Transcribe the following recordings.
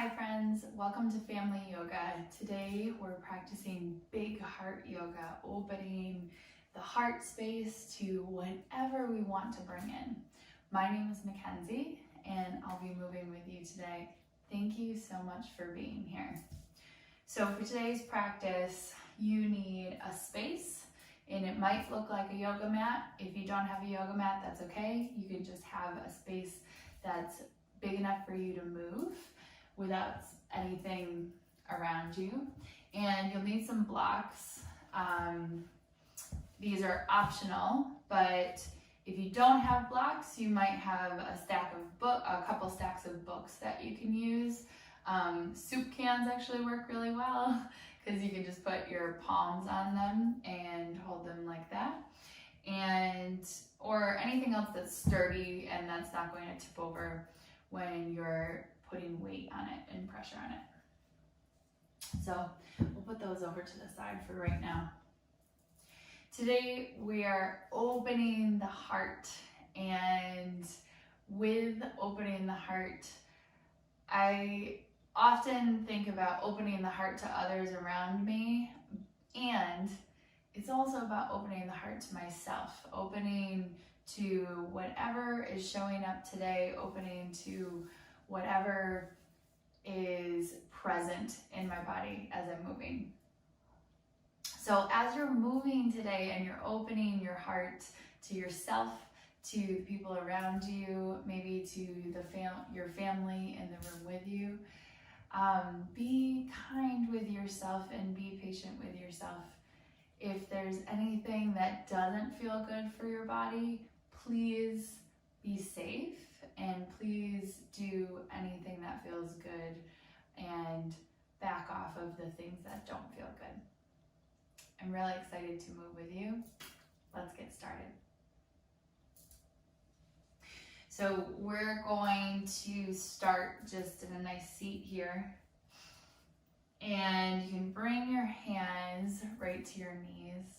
Hi friends, welcome to Family Yoga. Today we're practicing big heart yoga, opening the heart space to whatever we want to bring in. My name is Mackenzie and I'll be moving with you today. Thank you so much for being here. So for today's practice, you need a space and it might look like a yoga mat. If you don't have a yoga mat, that's okay. You can just have a space that's big enough for you to move without anything around you. And you'll need some blocks. These are optional, but if you don't have blocks, you might have a couple stacks of books that you can use. Soup cans actually work really well because you can just put your palms on them and hold them like that. Or anything else that's sturdy and that's not going to tip over when you're putting weight on it and pressure on it. So we'll put those over to the side for right now. Today we are opening the heart, and with opening the heart, I often think about opening the heart to others around me, and it's also about opening the heart to myself, opening to whatever is showing up today, opening to whatever is present in my body as I'm moving. So as you're moving today and you're opening your heart to yourself, to the people around you, maybe to your family in the room with you, be kind with yourself and be patient with yourself. If there's anything that doesn't feel good for your body, please be safe and please do anything that feels good and back off of the things that don't feel good. I'm really excited to move with you. Let's get started. So we're going to start just in a nice seat here. And you can bring your hands right to your knees.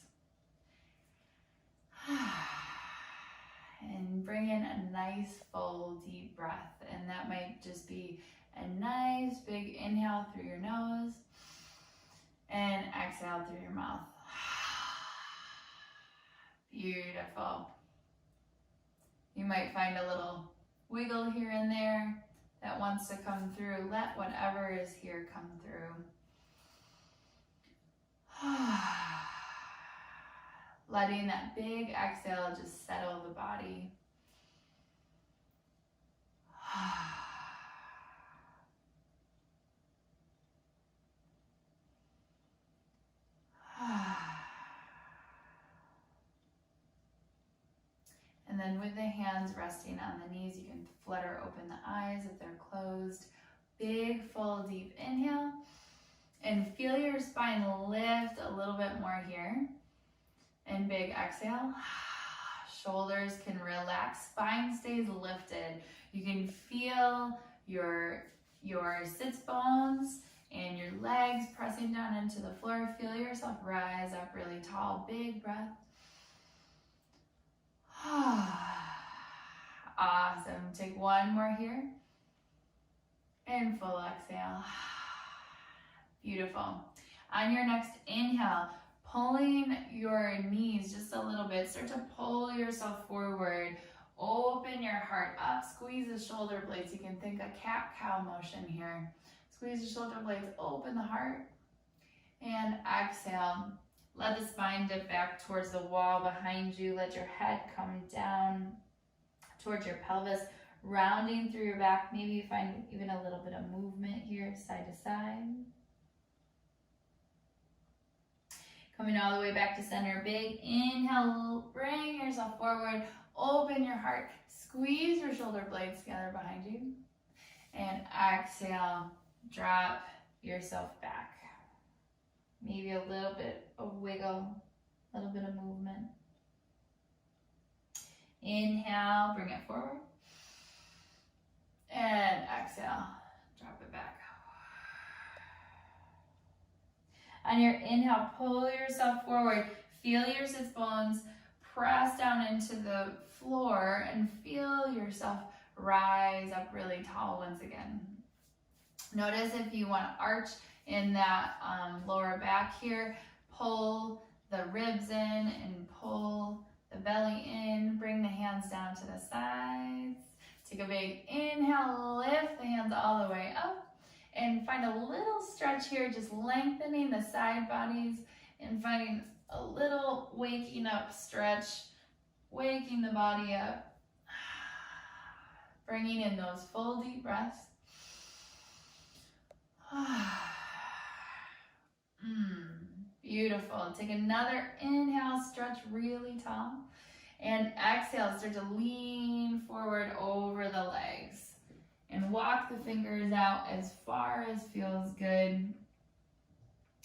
And bring in a nice full deep breath. And that might just be a nice big inhale through your nose and exhale through your mouth. Beautiful. You might find a little wiggle here and there that wants to come through. Let whatever is here come through. Letting that big exhale just settle the body. And then with the hands resting on the knees, you can flutter open the eyes if they're closed. Big, full, deep inhale. And feel your spine lift a little bit more here. And big exhale. Shoulders can relax, spine stays lifted. You can feel your sits bones and your legs pressing down into the floor. Feel yourself rise up really tall. Big breath. Awesome. Take one more here. And full exhale. Beautiful. On your next inhale, pulling your knees just a little bit. Start to pull yourself forward. Open your heart up. Squeeze the shoulder blades. You can think a cat-cow motion here. Squeeze the shoulder blades. Open the heart. And exhale. Let the spine dip back towards the wall behind you. Let your head come down towards your pelvis. Rounding through your back. Maybe you find even a little bit of movement here, side to side. Coming all the way back to center. Big inhale. Bring yourself forward. Open your heart. Squeeze your shoulder blades together behind you. And exhale. Drop yourself back. Maybe a little bit of wiggle. A little bit of movement. Inhale. Bring it forward. And exhale. Drop it back. On your inhale, pull yourself forward. Feel your sits bones press down into the floor and feel yourself rise up really tall once again. Notice if you want to arch in that lower back here, pull the ribs in and pull the belly in. Bring the hands down to the sides. Take a big inhale, lift the hands all the way up. And find a little stretch here, just lengthening the side bodies and finding a little waking up stretch, waking the body up. Bringing in those full deep breaths. Beautiful. Take another inhale, stretch really tall. And exhale, start to lean forward over the legs. And walk the fingers out as far as feels good.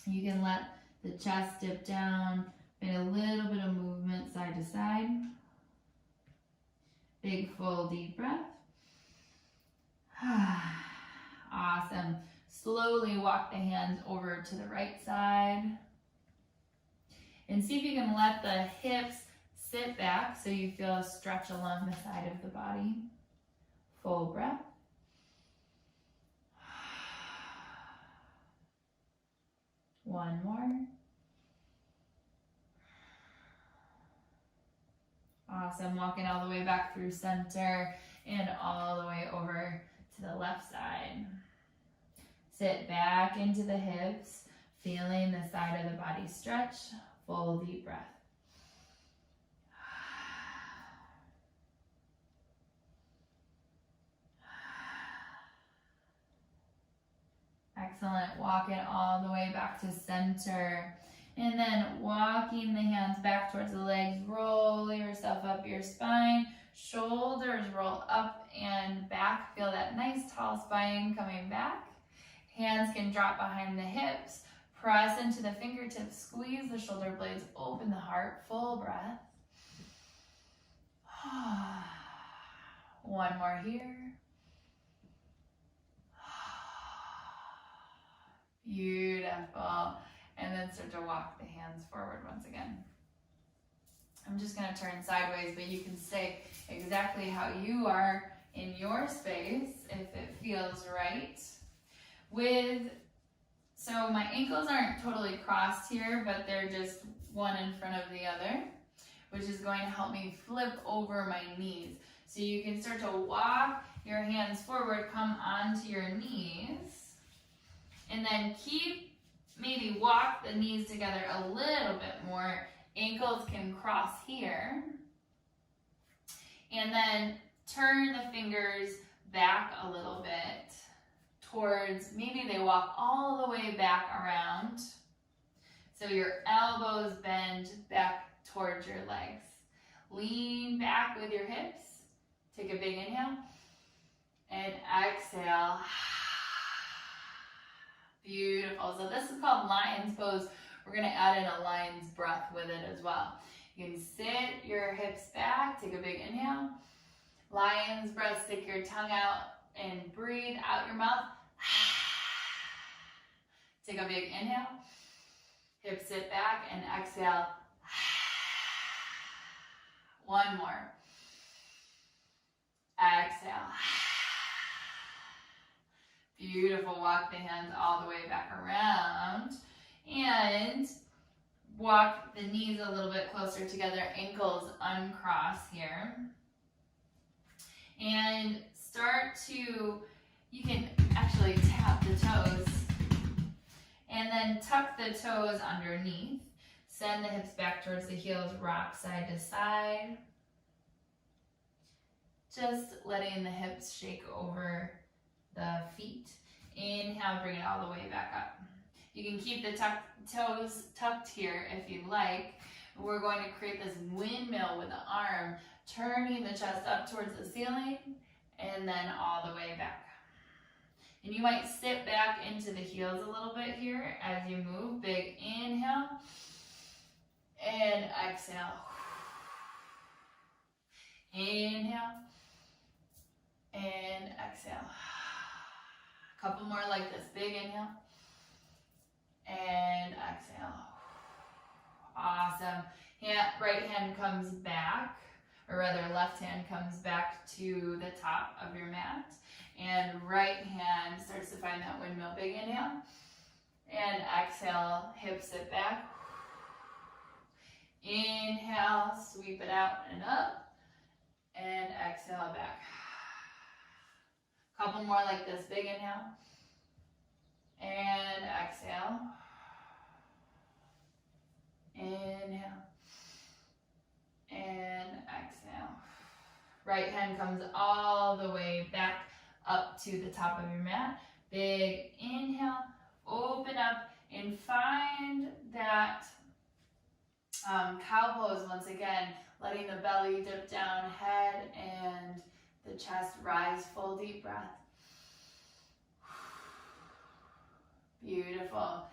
You can let the chest dip down, find a little bit of movement side to side. Big full deep breath. Awesome. Slowly walk the hands over to the right side. And see if you can let the hips sit back so you feel a stretch along the side of the body. Full breath. One more. Awesome. Walking all the way back through center and all the way over to the left side. Sit back into the hips, feeling the side of the body stretch. Full deep breath. Excellent. Walk it all the way back to center. And then walking the hands back towards the legs. Roll yourself up your spine. Shoulders roll up and back. Feel that nice tall spine coming back. Hands can drop behind the hips. Press into the fingertips. Squeeze the shoulder blades. Open the heart. Full breath. One more here. Beautiful. And then start to walk the hands forward once again. I'm just going to turn sideways, but you can stay exactly how you are in your space if it feels right. So my ankles aren't totally crossed here, but they're just one in front of the other, which is going to help me flip over my knees. So you can start to walk your hands forward, come onto your knees, and then maybe walk the knees together a little bit more. Ankles can cross here. And then turn the fingers back a little bit towards, maybe they walk all the way back around. So your elbows bend back towards your legs. Lean back with your hips. Take a big inhale. And exhale. Beautiful. So this is called lion's pose. We're going to add in a lion's breath with it as well. You can sit your hips back. Take a big inhale. Lion's breath. Stick your tongue out and breathe out your mouth. Take a big inhale. Hips sit back and exhale. One more. Exhale. Beautiful. Walk the hands all the way back around and walk the knees a little bit closer together. Ankles uncross here. And you can actually tap the toes and then tuck the toes underneath. Send the hips back towards the heels, rock side to side. Just letting the hips shake over the feet. Inhale, bring it all the way back up. You can keep the toes tucked here if you like. We're going to create this windmill with the arm, turning the chest up towards the ceiling and then all the way back. And you might sit back into the heels a little bit here as you move. Big inhale and exhale. Inhale and exhale. A couple more like this. Big inhale and exhale. Awesome. Right hand comes back, or rather left hand comes back to the top of your mat, and right hand starts to find find that windmill. Big inhale. And exhale, hips sit back. Inhale, sweep it out and up. And exhale back. Couple more like this. Big inhale. And exhale. Inhale. And exhale. Right hand comes all the way back up to the top of your mat. Big inhale. Open up and find that cow pose once again. Letting the belly dip down, head and the chest rise. Full deep breath. Beautiful.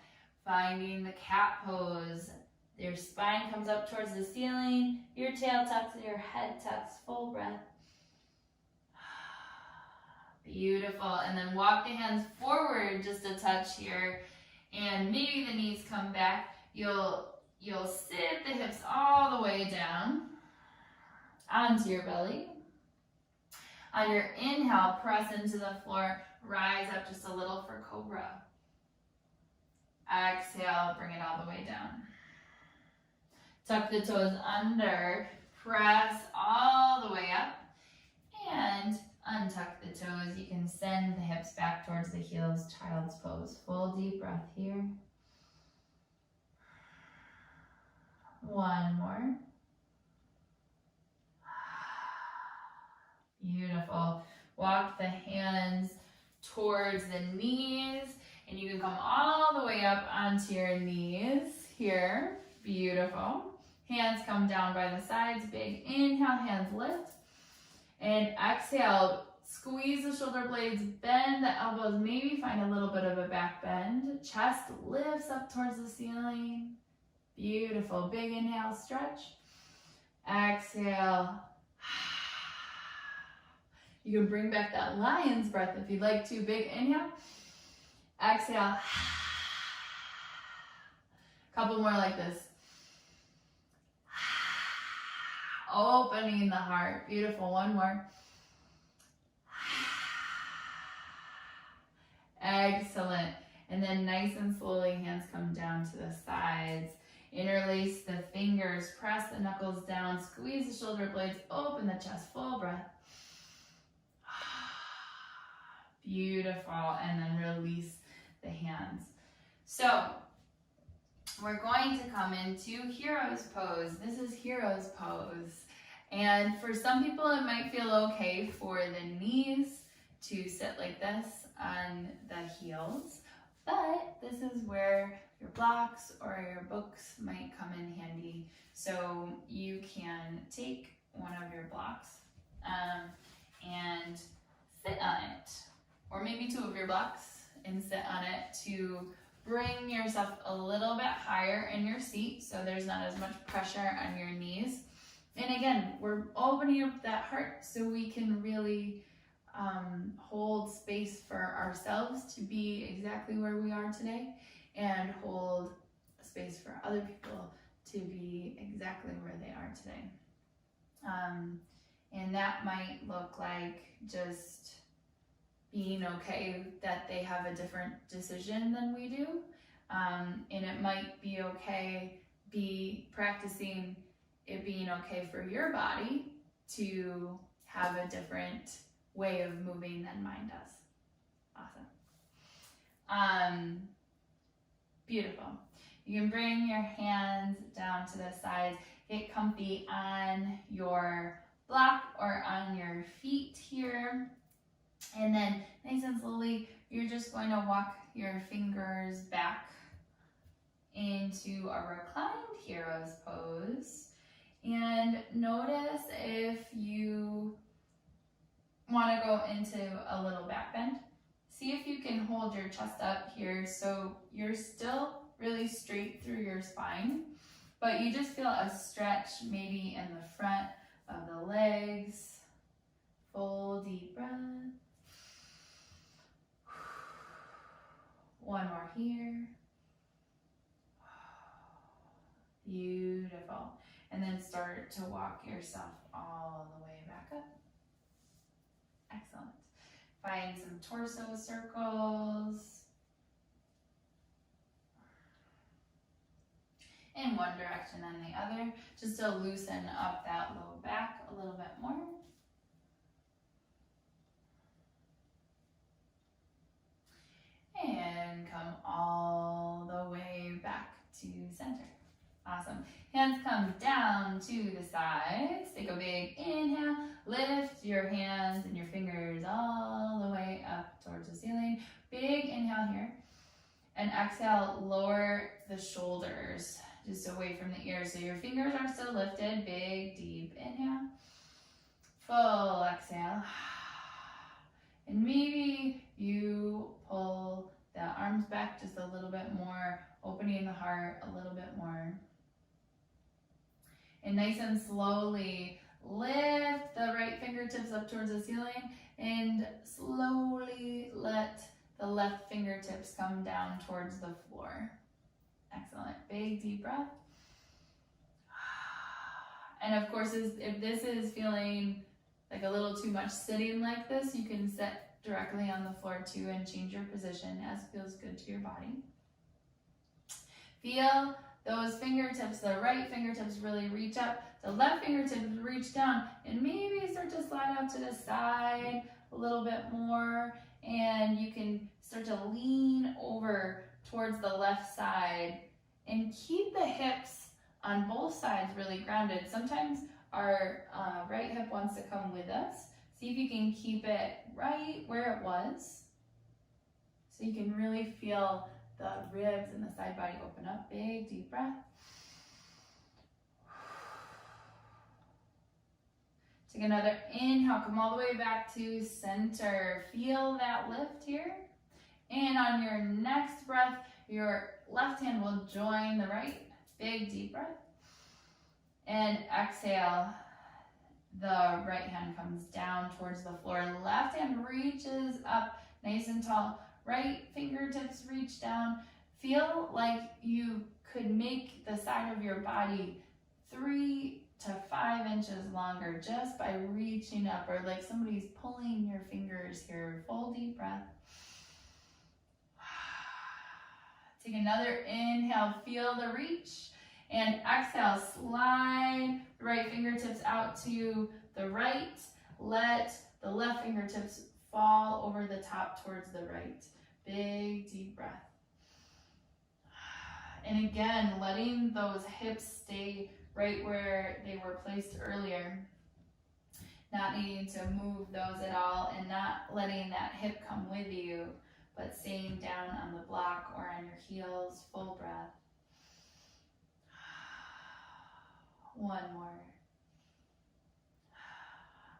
Finding the cat pose. Your spine comes up towards the ceiling. Your tail tucks, your head tucks. Full breath. Beautiful. And then walk the hands forward just a touch here. And maybe the knees come back. You'll sit the hips all the way down onto your belly. On your inhale, press into the floor. Rise up just a little for cobra. Exhale, bring it all the way down. Tuck the toes under. Press all the way up. And untuck the toes. You can send the hips back towards the heels. Child's pose. Full deep breath here. One more. Beautiful. Walk the hands towards the knees. And you can come all the way up onto your knees here. Beautiful. Hands come down by the sides. Big inhale, hands lift. And exhale, squeeze the shoulder blades, bend the elbows, maybe find a little bit of a back bend. Chest lifts up towards the ceiling. Beautiful. Big inhale, stretch. Exhale. You can bring back that lion's breath if you'd like to. Big inhale. Exhale. Couple more like this. Opening the heart. Beautiful. One more. Excellent. And then nice and slowly, hands come down to the sides. Interlace the fingers. Press the knuckles down. Squeeze the shoulder blades. Open the chest. Full breath. Beautiful. And then release the hands. So we're going to come into hero's pose. This is hero's pose. And for some people, it might feel okay for the knees to sit like this on the heels. But this is where your blocks or your books might come in handy. So you can take one of your blocks and sit on it. Or maybe two of your blocks and sit on it to bring yourself a little bit higher in your seat so there's not as much pressure on your knees. And again, we're opening up that heart so we can really hold space for ourselves to be exactly where we are today and hold space for other people to be exactly where they are today. And that might look like just being okay that they have a different decision than we do. And it might be okay practicing it being okay for your body to have a different way of moving than mine does. Awesome. Beautiful. You can bring your hands down to the sides. Get comfy on your block or on your feet here. And then nice and slowly, you're just going to walk your fingers back into a reclined hero's pose. And notice if you want to go into a little back bend. See if you can hold your chest up here so you're still really straight through your spine, but you just feel a stretch maybe in the front of the legs. Full deep breath. One more here. Beautiful. And then start to walk yourself all the way back up. Excellent. Find some torso circles. in one direction and the other, just to loosen up that low back a little bit more. And come all the way back to center. Awesome. Hands come down to the sides. Take a big inhale. Lift your hands and your fingers all the way up towards the ceiling. Big inhale here. And exhale, lower the shoulders just away from the ears. So your fingers are still lifted. Big, deep inhale. Full exhale. And maybe you pull the arms back just a little bit more, opening the heart a little bit more. And nice and slowly lift the right fingertips up towards the ceiling and slowly let the left fingertips come down towards the floor. Excellent. Big deep breath. And of course, if this is feeling like a little too much sitting like this, you can sit directly on the floor too and change your position as feels good to your body. Feel those fingertips, the right fingertips really reach up, the left fingertips reach down, and maybe start to slide out to the side a little bit more, and you can start to lean over towards the left side and keep the hips on both sides really grounded. Sometimes our right hip wants to come with us. See if you can keep it right where it was, so you can really feel the ribs and the side body open up. Big deep breath. Take another inhale, come all the way back to center. Feel that lift here. And on your next breath, your left hand will join the right. Big deep breath. And exhale, the right hand comes down towards the floor. Left hand reaches up nice and tall. Right fingertips reach down. Feel like you could make the side of your body 3 to 5 inches longer just by reaching up, or like somebody's pulling your fingers here. Full deep breath. Take another inhale, feel the reach, and exhale, slide the right fingertips out to the right. Let the left fingertips fall over the top towards the right. Big deep breath. And again, letting those hips stay right where they were placed earlier. Not needing to move those at all, and not letting that hip come with you, but staying down on the block or on your heels. Full breath. One more.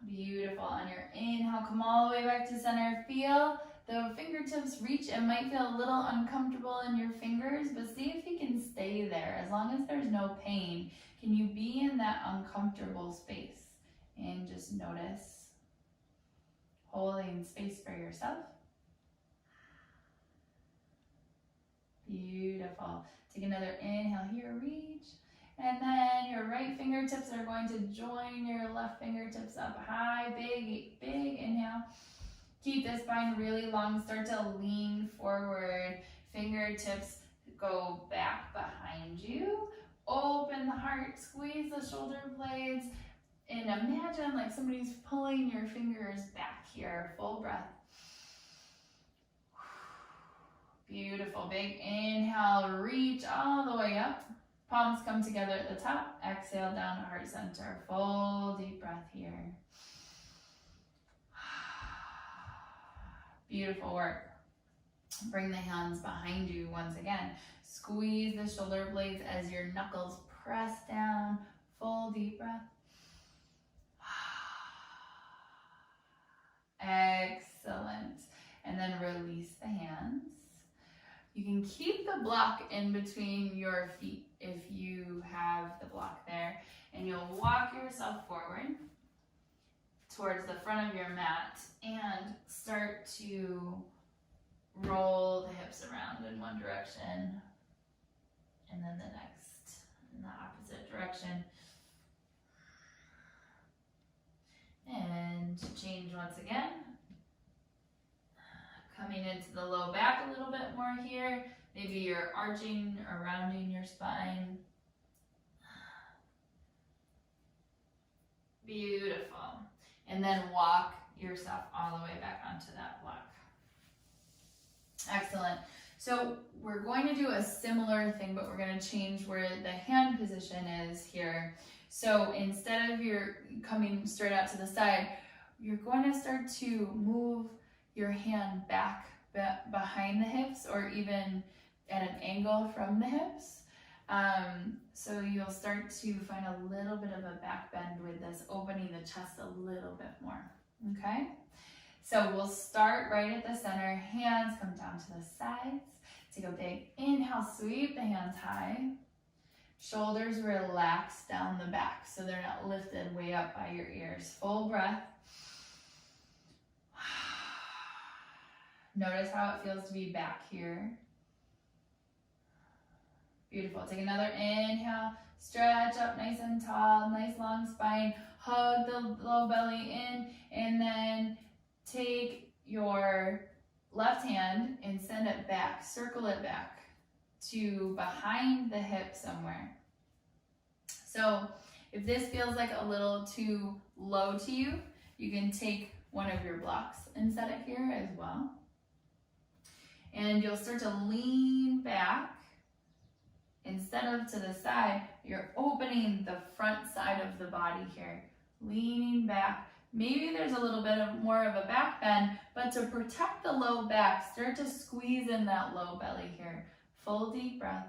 Beautiful. On your inhale, come all the way back to center. Feel the fingertips reach. It might feel a little uncomfortable in your fingers, but see if you can stay there. As long as there's no pain, can you be in that uncomfortable space? And just notice holding space for yourself. Beautiful. Take another inhale here, reach. And then your right fingertips are going to join your left fingertips up high. Big, big inhale. Keep the spine really long. Start to lean forward. Fingertips go back behind you. Open the heart. Squeeze the shoulder blades. And imagine like somebody's pulling your fingers back here. Full breath. Beautiful. Big inhale. Reach all the way up. Palms come together at the top. Exhale down to heart center. Full deep breath here. Beautiful work. Bring the hands behind you once again. Squeeze the shoulder blades as your knuckles press down. Full deep breath. Excellent. And then release the hands. You can keep the block in between your feet if you have the block there. And you'll walk yourself forward towards the front of your mat and start to roll the hips around in one direction and then the next in the opposite direction. And change once again. Coming into the low back a little bit more here. Maybe you're arching or rounding your spine. Beautiful. And then walk yourself all the way back onto that block. Excellent. So we're going to do a similar thing, but we're going to change where the hand position is here. So instead of your coming straight out to the side, you're going to start to move your hand back behind the hips, or even at an angle from the hips. So you'll start to find a little bit of a back bend with this, opening the chest a little bit more, okay? So we'll start right at the center, hands come down to the sides. Take a big inhale, sweep the hands high. Shoulders relax down the back so they're not lifted way up by your ears. Full breath. Notice how it feels to be back here. Beautiful. Take another inhale. Stretch up nice and tall. Nice long spine. Hug the low belly in. And then take your left hand and send it back. Circle it back to behind the hip somewhere. So if this feels like a little too low to you, you can take one of your blocks and set it here as well. And you'll start to lean back. Instead of to the side, you're opening the front side of the body here. Leaning back. Maybe there's a little bit more of a back bend, but to protect the low back, start to squeeze in that low belly here. Full deep breath.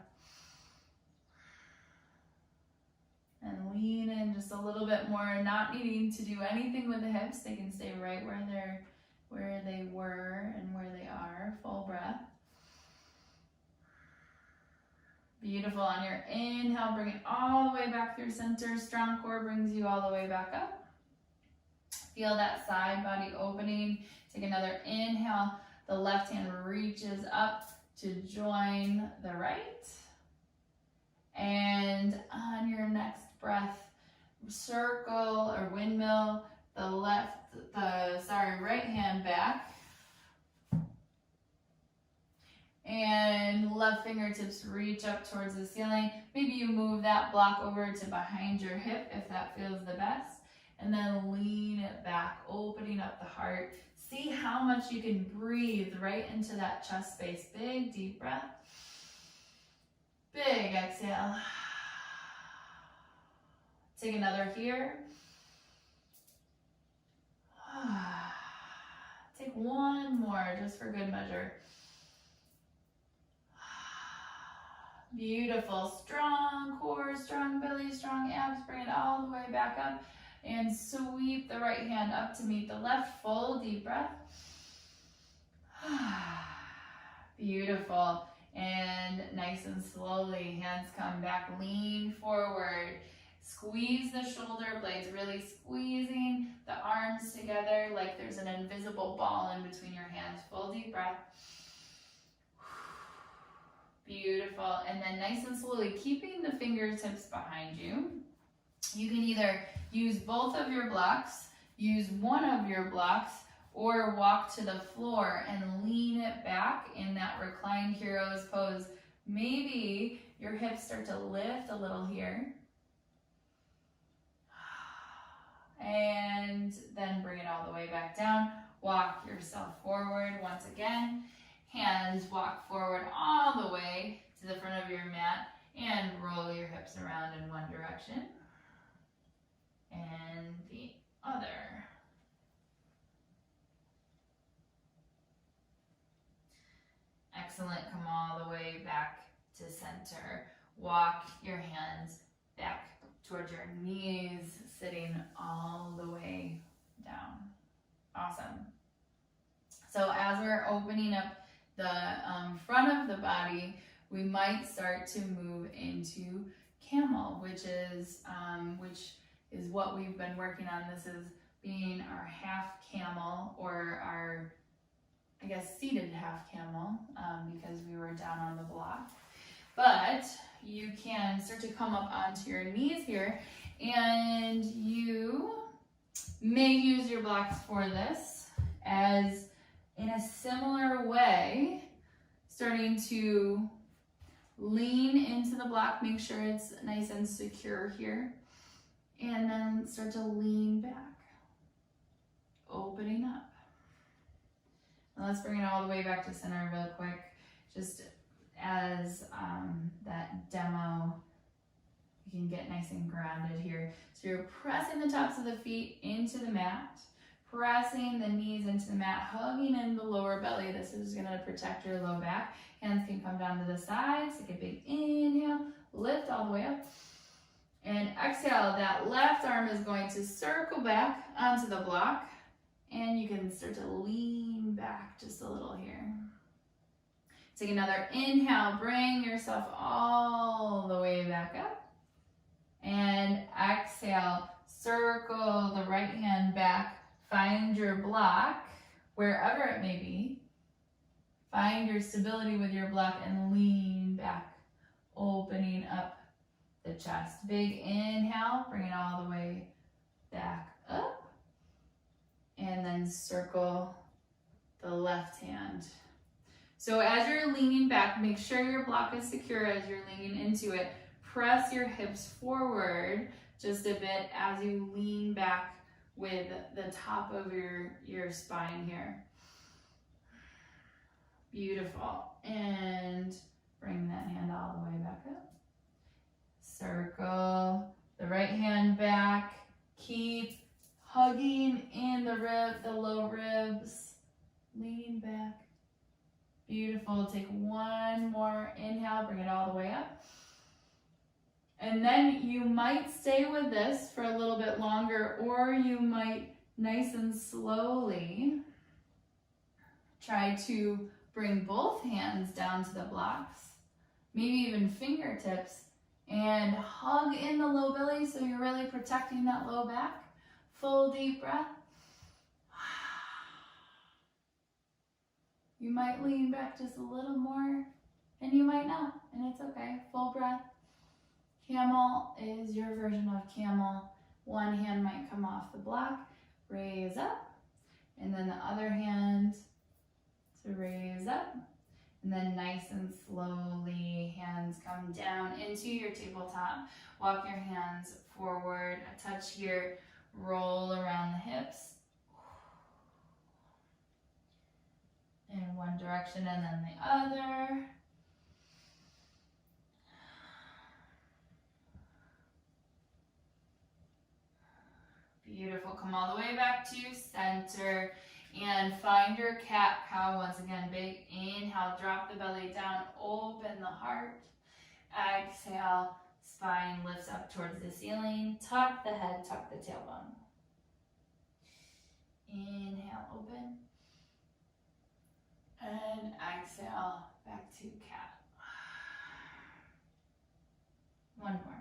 And lean in just a little bit more, not needing to do anything with the hips. They can stay right where they were and where they are. Full breath. Beautiful. On your inhale, bring it all the way back through center. Strong core brings you all the way back up. Feel that side body opening. Take another inhale. The left hand reaches up to join the right. And on your next breath, circle or windmill the right hand back. And left fingertips reach up towards the ceiling. Maybe you move that block over to behind your hip if that feels the best. And then lean it back, opening up the heart. See how much you can breathe right into that chest space. Big, deep breath. Big exhale. Take another here. Take one more just for good measure. Beautiful. Strong core, strong belly, strong abs. Bring it all the way back up. And sweep the right hand up to meet the left. Full deep breath. Beautiful. And nice and slowly, hands come back, lean forward. Squeeze the shoulder blades, really squeezing the arms together like there's an invisible ball in between your hands. Full deep breath. Beautiful. And then nice and slowly, keeping the fingertips behind you. You can either use both of your blocks, use one of your blocks, or walk to the floor and lean it back in that reclined hero's pose. Maybe your hips start to lift a little here. And then bring it all the way back down. Walk yourself forward once again. Hands walk forward all the way to the front of your mat and roll your hips around in one direction and the other. Excellent. Come all the way back to center. Walk your hands back towards your knees, sitting all the way down. Awesome. So as we're opening up the front of the body, we might start to move into camel, which is what we've been working on. This is being our half camel, or our, I guess, seated half camel, because we were down on the block. But you can start to come up onto your knees here, and you may use your blocks for this, as in a similar way, starting to lean into the block. Make sure it's nice and secure here. And then start to lean back, opening up. Now let's bring it all the way back to center real quick, just as that demo. You can get nice and grounded here. So you're pressing the tops of the feet into the mat, pressing the knees into the mat, hugging in the lower belly. This is gonna protect your low back. Hands can come down to the sides. Take a big inhale, lift all the way up. And exhale, that left arm is going to circle back onto the block. And you can start to lean back just a little here. Take another inhale, bring yourself all the way back up. And exhale, circle the right hand back, find your block, wherever it may be. Find your stability with your block and lean back, opening up the chest. Big inhale, bring it all the way back up. And then circle the left hand. So as you're leaning back, make sure your block is secure as you're leaning into it. Press your hips forward just a bit as you lean back with the top of your spine here. Beautiful. And bring that hand all the way back up. Circle the right hand back. Keep hugging in the low ribs. Lean back. Beautiful. Take one more inhale. Bring it all the way up. And then you might stay with this for a little bit longer, or you might nice and slowly try to bring both hands down to the blocks, maybe even fingertips, and hug in the low belly so you're really protecting that low back. Full deep breath. You might lean back just a little more, and you might not, and it's okay. Full breath. Camel is your version of camel. One hand might come off the block, raise up, and then the other hand to raise up, and then nice and slowly hands come down into your tabletop. Walk your hands forward, a touch here, roll around the hips in one direction and then the other. Beautiful. Come all the way back to center and find your cat-cow. Once again, big inhale, drop the belly down, open the heart. Exhale, spine lifts up towards the ceiling. Tuck the head, tuck the tailbone. Inhale, open. And exhale, back to cat. One more.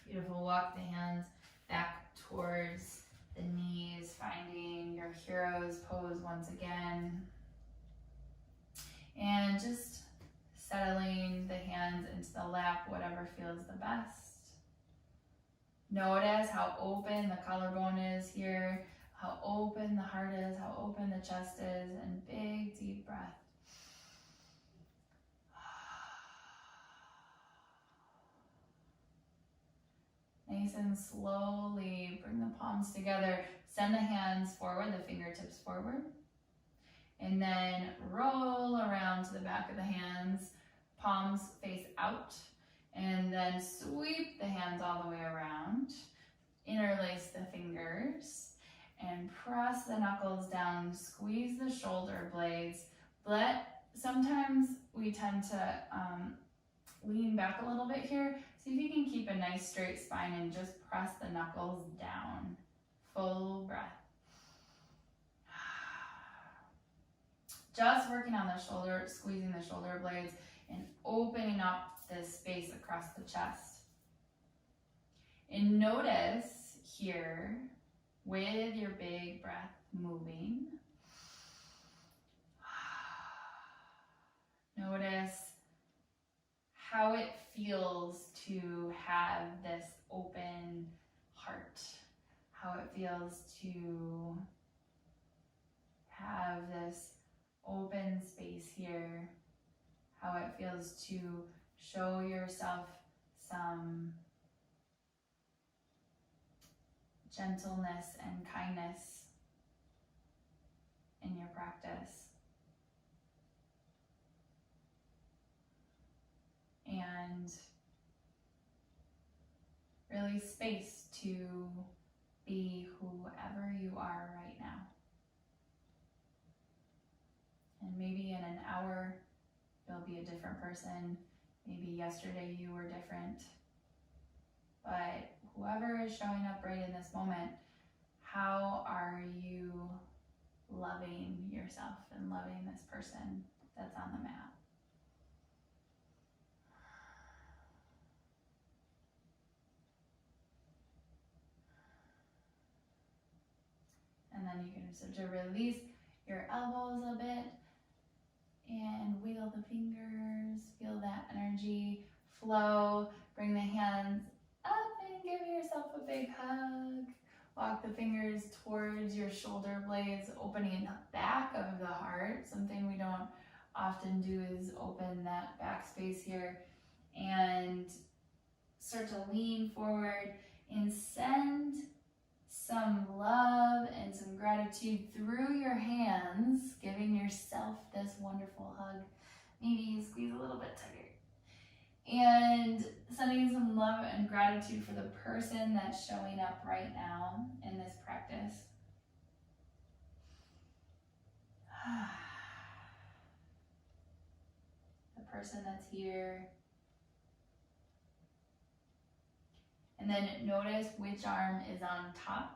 Beautiful. Walk the hands back towards the knees, finding your hero's pose once again. And just settling the hands into the lap, whatever feels the best. Notice how open the collarbone is here, how open the heart is, how open the chest is, and big deep breath. Nice and slowly bring the palms together. Send the hands forward, the fingertips forward. And then roll around to the back of the hands, palms face out. And then sweep the hands all the way around. Interlace the fingers and press the knuckles down. Squeeze the shoulder blades. Sometimes we tend to lean back a little bit here. See if you can keep a nice straight spine and just press the knuckles down. Full breath. Just working on the shoulder, squeezing the shoulder blades and opening up this space across the chest. And notice here, with your big breath moving, notice how it feels to have this open heart, how it feels to have this open space here, how it feels to show yourself some gentleness and kindness in your practice. And really space to be whoever you are right now. And maybe in an hour, you'll be a different person. Maybe yesterday you were different. But whoever is showing up right in this moment, how are you loving yourself and loving this person that's on the mat? And then you can start to release your elbows a bit and wiggle the fingers, feel that energy flow. Bring the hands up and give yourself a big hug. Walk the fingers towards your shoulder blades, opening the back of the heart. Something we don't often do is open that back space here. And start to lean forward and send some love and some gratitude through your hands, giving yourself this wonderful hug. Maybe squeeze a little bit tighter. And sending some love and gratitude for the person that's showing up right now in this practice. The person that's here. And then notice which arm is on top.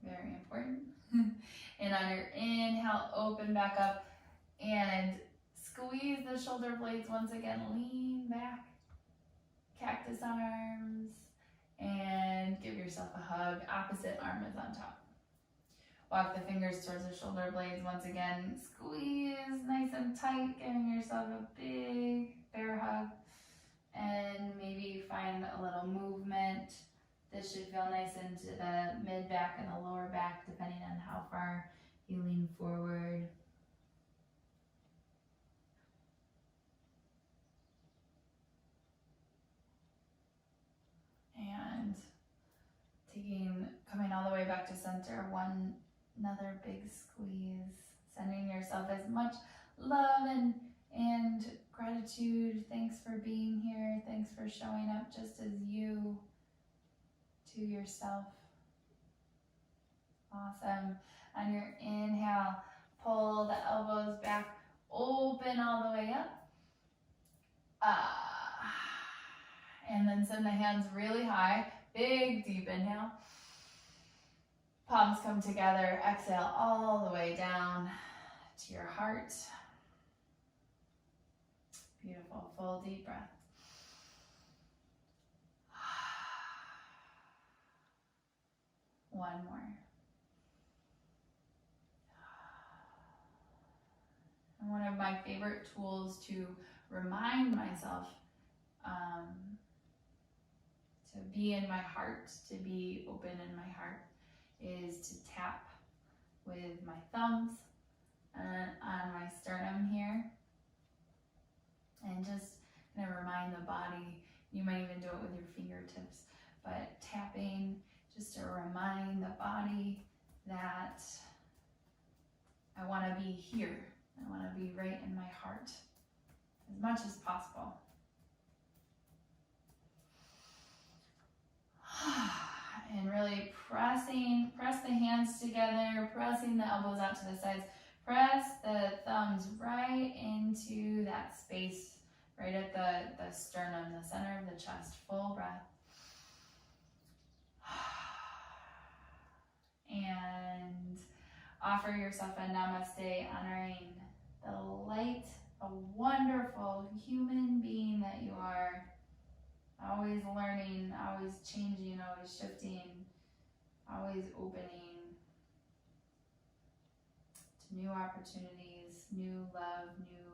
Very important. And on your inhale, open back up and squeeze the shoulder blades once again. Lean back. Cactus arms. And give yourself a hug. Opposite arm is on top. Walk the fingers towards the shoulder blades once again. Squeeze nice and tight, giving yourself a big bear hug. And maybe find a little movement. This should feel nice into the mid-back and the lower back, depending on how far you lean forward. And coming all the way back to center, another big squeeze. Sending yourself as much love and gratitude. Thanks for being here. Thanks for showing up just as you to yourself. Awesome. On your inhale, pull the elbows back, open all the way up. And then send the hands really high. Big, deep inhale. Palms come together. Exhale all the way down to your heart. Beautiful. Full deep breath. One more. And one of my favorite tools to remind myself to be in my heart, to be open in my heart, is to tap with my thumbs on my sternum here. And just kind of remind the body, you might even do it with your fingertips, but tapping just to remind the body that I want to be here. I want to be right in my heart as much as possible. And really press the hands together, pressing the elbows out to the sides. Press the thumbs right into that space, right at the sternum, the center of the chest. Full breath. And offer yourself a namaste, honoring the light, a wonderful human being that you are. Always learning, always changing, always shifting, always opening to new opportunities, new love, new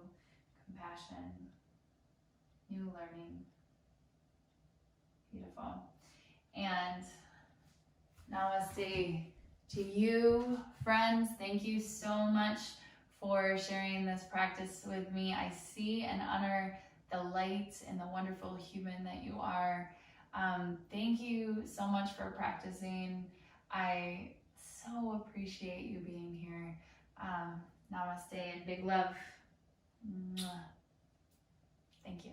compassion, new learning. Beautiful. And namaste to you, friends. Thank you so much for sharing this practice with me. I see and honor the light and the wonderful human that you are. Thank you so much for practicing. I so appreciate you being here. Namaste and big love. Mwah. Thank you.